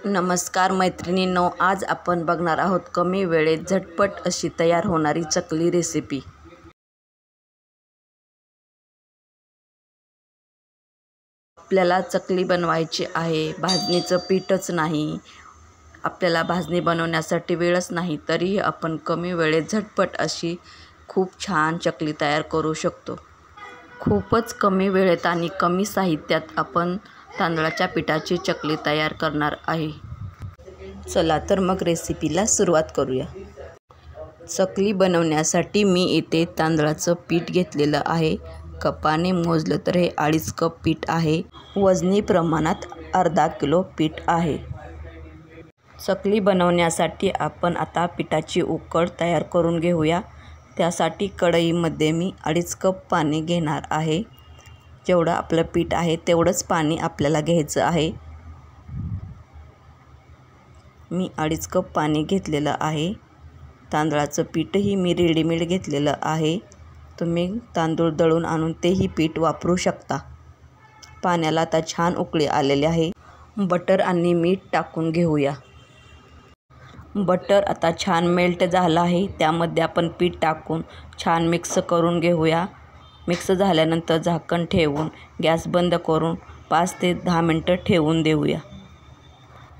नमस्कार मैत्रिणींनो, आज आपण बघणार आहोत कमी वेळेत झटपट अशी तयार होणारी चकली रेसिपी। आपल्याला चकली बनवायची आहे, भाजणीचं पीठच नाही, आपल्याला भाजणी बनवण्यासाठी वेळच नाही, तरीही आपण कमी वेळेत झटपट अशी खूप छान चकली तयार करू शकतो। खूपच कमी वेळेत आणि कमी साहित्यात आपण तांदळाच्या पिठाची चकली तयार करणार आहे। चला तर मग रेसिपीला सुरुवात करूया। चकली बनवण्यासाठी मी इथे तांदळाचं पीठ घेतलेलं आहे। कपाने मोजलं तर हे 2.5 कप पीठ आहे। वजनी प्रमाणात अर्धा किलो पीठ आहे। चकली बनवण्यासाठी आपण आता पिठाची उकड तयार करून घेऊया। त्यासाठी कढईमध्ये मी 2.5 कप पाणी घेणार आहे। जेवढं आपलं पीठ आहे तेवढंच पाणी आपल्याला घ्यायचं आहे। मी 2.5 कप पाणी घेतलेलं आहे। तांदळाचं पीठही मी रेडीमेड घेतलेलं आहे। तुम्ही तांदूळ दळून आणून तेही पीठ वापरू शकता। पाण्याला आता छान उकळी आलेली आहे। बटर आणि मीठ टाकून घेऊया। बटर आता छान मेल्ट झालं आहे। त्यामध्ये आपण पीठ टाकून छान मिक्स करून घेऊया। मिक्स झाल्यानंतर झाकण ठेवून गॅस बंद करून 5 ते 10 मिनटं ठेवून देऊया।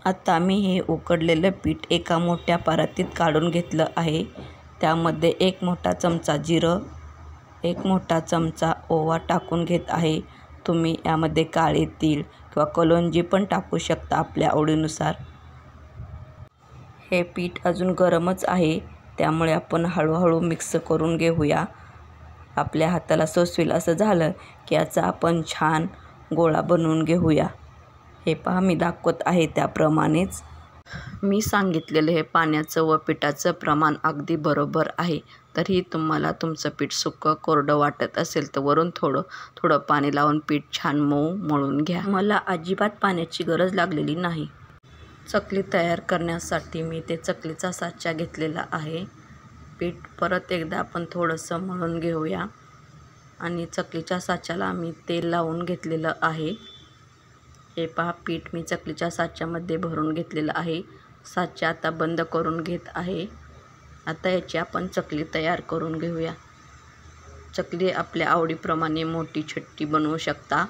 आता मी हे उकडलेलं पीठ एका मोठ्या परातीत काढून घेतलं आहे। त्यामध्ये 1 मोठा चमचा जिरं, 1 मोठा चमचा ओवा टाकून घेत आहे। तुम्ही यामध्ये काळे तीळ किंवा कलोंजी पण टाकू शकता आपल्या आवडीनुसार। हे पीठ अजून गरमच आहे, त्यामुळे आपण हळूहळू मिक्स करून घेऊया। आपल्या हाताला सोसवेल असं झालं की याचा आपण छान गोळा बनवून घेऊया। हे पहा, मी दाखवत आहे त्याप्रमाणेच। मी सांगितलेलं हे पाण्याचं व पिठाचं प्रमाण अगदी बरोबर आहे। तरीही तुम्हाला तुमचं पीठ सुकं कोरडं वाटत असेल तर वरून थोडं पाणी लावून पीठ छान मऊ मळून घ्या। मला अजिबात पाण्याची गरज लागलेली नाही। चकली तयार करण्यासाठी मी ते चकलीचा साचा घेतलेला आहे। पीठ परत एकदा आपण थोडंसं मळून घेऊया आणि चकलीच्या साच्याला मी तेल लावून घेतलेलं आहे। हे पहा, पीठ मी चकलीच्या साच्यामध्ये भरून घेतलेलं आहे। साचा आता बंद करून घेत आहे। आता याची आपण चकली तयार करून घेऊया। चकली आपल्या आवडीप्रमाणे मोठी छोटी बनवू शकता।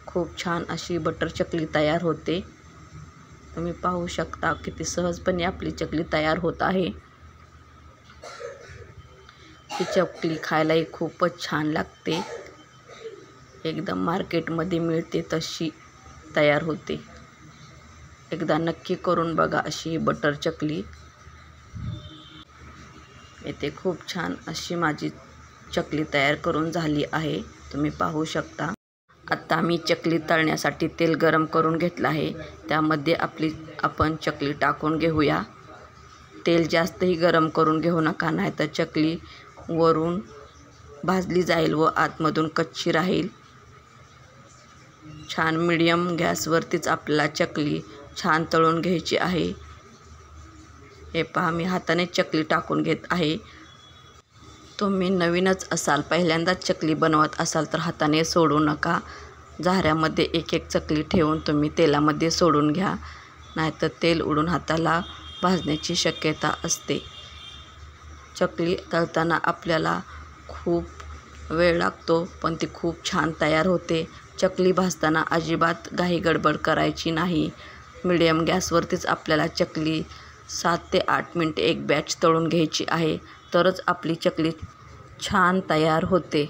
खूप छान अशी बटर चकली तयार होते। तुम्ही पाहू शकता किती सहजपणे आपली चकली तयार होत आहे। ही चकली खायलाही खूपच छान लागते। एकदम मार्केटमध्ये मिळते तशी तयार होते। एकदा नक्की करून बघा अशी बटर चकली। इथे खूप छान अशी माझी चकली तयार करून झाली आहे, तुम्ही पाहू शकता। आता मी चकली तळण्यासाठी तेल गरम करून घेतलं आहे। त्यामध्ये आपण चकली टाकून घेऊया। तेल जास्तही गरम करून घेऊ नका, नाहीतर चकली वरून भाजली जाईल व आतमधून कच्ची राहील। छान मीडियम गॅसवरतीच आपल्याला चकली छान तळून घ्यायची आहे। हे पहा, मी हाताने चकली टाकून घेत आहे। तुम्ही नवीनच असाल, पहिल्यांदाच चकली बनवत असाल तर हाताने सोडू नका। झाऱ्यामध्ये एक चकली ठेवून तुम्ही तेलामध्ये सोडून घ्या, नाहीतर तेल उडून हाताला भाजण्याची शक्यता असते। चकली तळताना आपल्याला खूप वेळ लागतो, पण ती खूप छान तयार होते। चकली भाजताना अजिबात घाई गडबड करायची नाही। मीडियम गॅसवरतीच आपल्याला चकली 7 ते 8 मिनिटे एक बॅच तळून घ्यायची आहे, तरच आपली चकली छान तयार होते।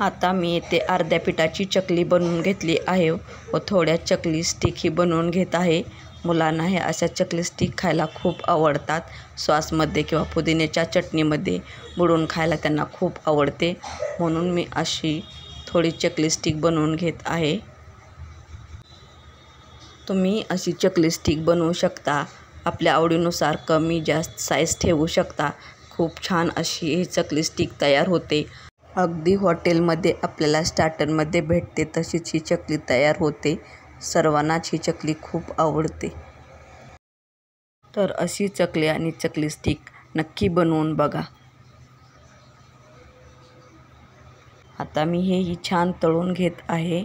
आता मी इथे अर्ध्या पिठाची चकली बनवून घेतली आहे व थोड्या चकली स्टिकही बनवून घेत आहे। मुलांना हे अशा चकली स्टिक खायला खूप आवडतात। सॉसमध्ये किंवा पुदिन्याच्या चटणीमध्ये बुडवून खायला त्यांना खूप आवडते, म्हणून मी अशी थोडी चकली स्टिक बनवून घेत आहे। तुम्ही अशी चकली स्टिक बनवू शकता। आपल्या आवडीनुसार कमी जास्त साईज ठेवू शकता। खूप छान अशी ही चकली स्टिक तयार होते। अगदी हॉटेलमध्ये आपल्याला स्टार्टरमध्ये भेटते तशीच ही चकली तयार होते। सर्वांनाच ही चकली खूप आवडते। तर अशी चकली आणि चकली स्टिक नक्की बनवून बघा। आता मी हेही छान तळून घेत आहे।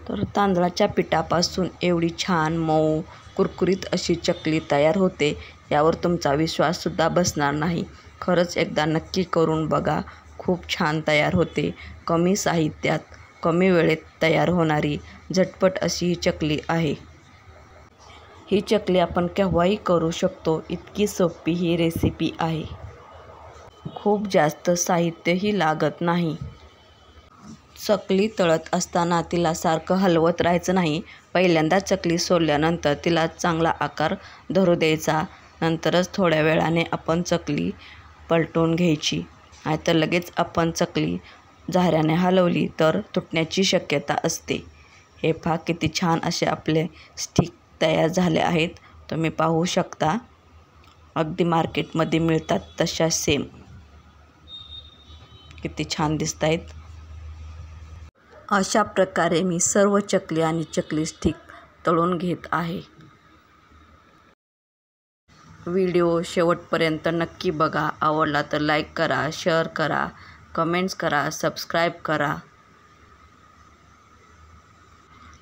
तर तांदळाच्या पिठापासून एवढी छान मऊ कुरकुरीत अशी चकली तयार होते, यावर तुमचा विश्वाससुद्धा बसणार नाही. खरंच एकदा नक्की करून बघा. खूप छान तयार होते. कमी साहित्यात कमी वेळेत तयार होणारी झटपट अशी ही चकली आहे. ही चकली आपण केव्हाही करू शकतो, इतकी सोपी ही रेसिपी आहे. खूप जास्त साहित्यही लागत नाही. चकली तळत असताना तिला सारखं हलवत राहायचं नाही. पहिल्यांदा चकली सोडल्यानंतर तिला चांगला आकार धरू द्यायचा. नंतरच थोड्या वेळाने आपण चकली पलटून घ्यायची. नाहीतर लगेच आपण चकली झाऱ्याने हलवली तर तुटण्याची शक्यता असते. हे पहा किती छान असे आपले स्टिक तयार झाले आहेत. तुम्ही पाहू शकता, अगदी मार्केटमध्ये मिळतात तशा सेम. किती छान दिसत आहेत. अशा प्रकारे मी सर्व चकली आणि चकली स्टिक तळून घेत आहे. व्हिडिओ शेवटपर्यंत नक्की बघा. आवडला तर लाईक करा, शेअर करा, कमेंट्स करा, सबस्क्राईब करा.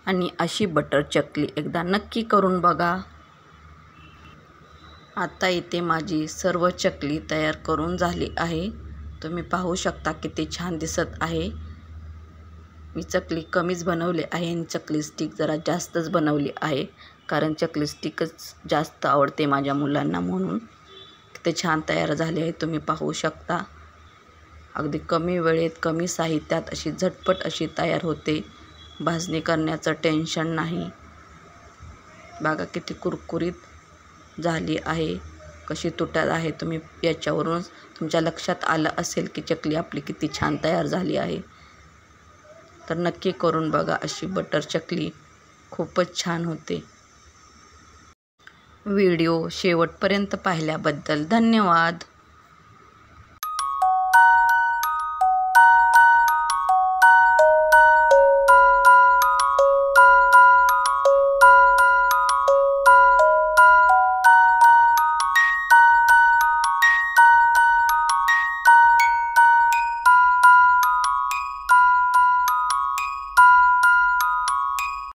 आणि अशी बटर चकली एकदा नक्की करून बघा. आता इथे माझी सर्व चकली तयार करून झाली आहे. तुम्ही पाहू शकता किती छान दिसत आहे. मी चकली कमीच बनवली आहे आणि चकली स्टिक जरा जास्तच बनवली आहे, कारण चकली स्टिकच जास्त आवडते माझ्या मुलांना, म्हणून. किती छान तयार झाले आहे. तुम्ही पाहू शकता. अगदी कमी वेळेत कमी साहित्यात अशी झटपट अशी तयार होते. भाजणी करण्याचं टेन्शन नाही. बघा किती कुरकुरीत झाली आहे, कशी तुटत आहे. तुम्ही याच्यावरूनच तुमच्या लक्षात आलं असेल की चकली आपली किती छान तयार झाली आहे. तर नक्की करून बघा. अशी बटर चकली खूपच छान होते. व्हिडिओ शेवटपर्यंत पाहिल्याबद्दल धन्यवाद.